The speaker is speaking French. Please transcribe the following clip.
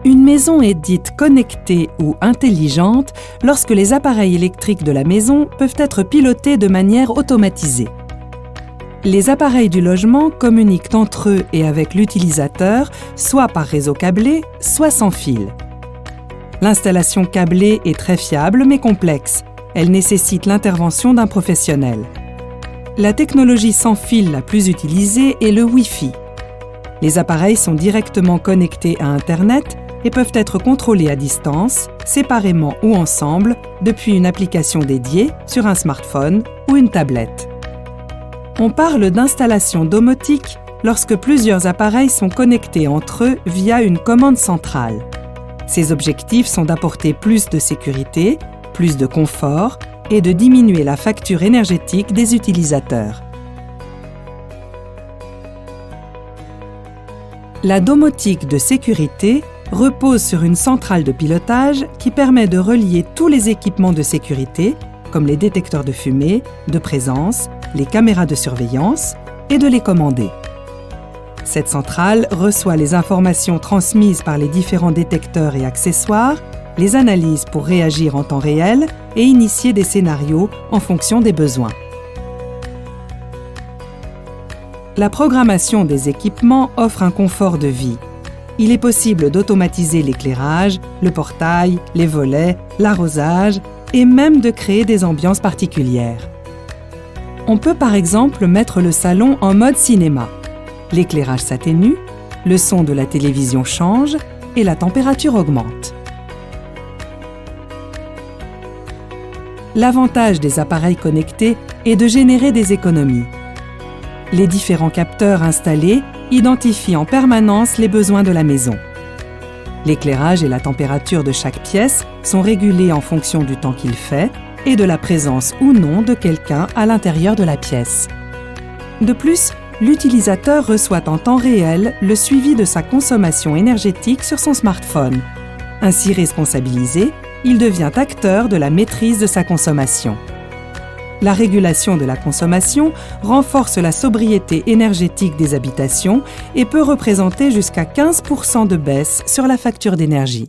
Une maison est dite connectée ou intelligente lorsque les appareils électriques de la maison peuvent être pilotés de manière automatisée. Les appareils du logement communiquent entre eux et avec l'utilisateur, soit par réseau câblé, soit sans fil. L'installation câblée est très fiable mais complexe. Elle nécessite l'intervention d'un professionnel. La technologie sans fil la plus utilisée est le Wi-Fi. Les appareils sont directement connectés à Internet et peuvent être contrôlés à distance, séparément ou ensemble, depuis une application dédiée sur un smartphone ou une tablette. On parle d'installation domotique lorsque plusieurs appareils sont connectés entre eux via une commande centrale. Ces objectifs sont d'apporter plus de sécurité, plus de confort et de diminuer la facture énergétique des utilisateurs. La domotique de sécurité repose sur une centrale de pilotage qui permet de relier tous les équipements de sécurité, comme les détecteurs de fumée, de présence, les caméras de surveillance, et de les commander. Cette centrale reçoit les informations transmises par les différents détecteurs et accessoires, les analyse pour réagir en temps réel et initier des scénarios en fonction des besoins. La programmation des équipements offre un confort de vie. Il est possible d'automatiser l'éclairage, le portail, les volets, l'arrosage et même de créer des ambiances particulières. On peut par exemple mettre le salon en mode cinéma. L'éclairage s'atténue, le son de la télévision change et la température augmente. L'avantage des appareils connectés est de générer des économies. Les différents capteurs installés identifient en permanence les besoins de la maison. L'éclairage et la température de chaque pièce sont régulés en fonction du temps qu'il fait et de la présence ou non de quelqu'un à l'intérieur de la pièce. De plus, l'utilisateur reçoit en temps réel le suivi de sa consommation énergétique sur son smartphone. Ainsi responsabilisé, il devient acteur de la maîtrise de sa consommation. La régulation de la consommation renforce la sobriété énergétique des habitations et peut représenter jusqu'à 15% de baisse sur la facture d'énergie.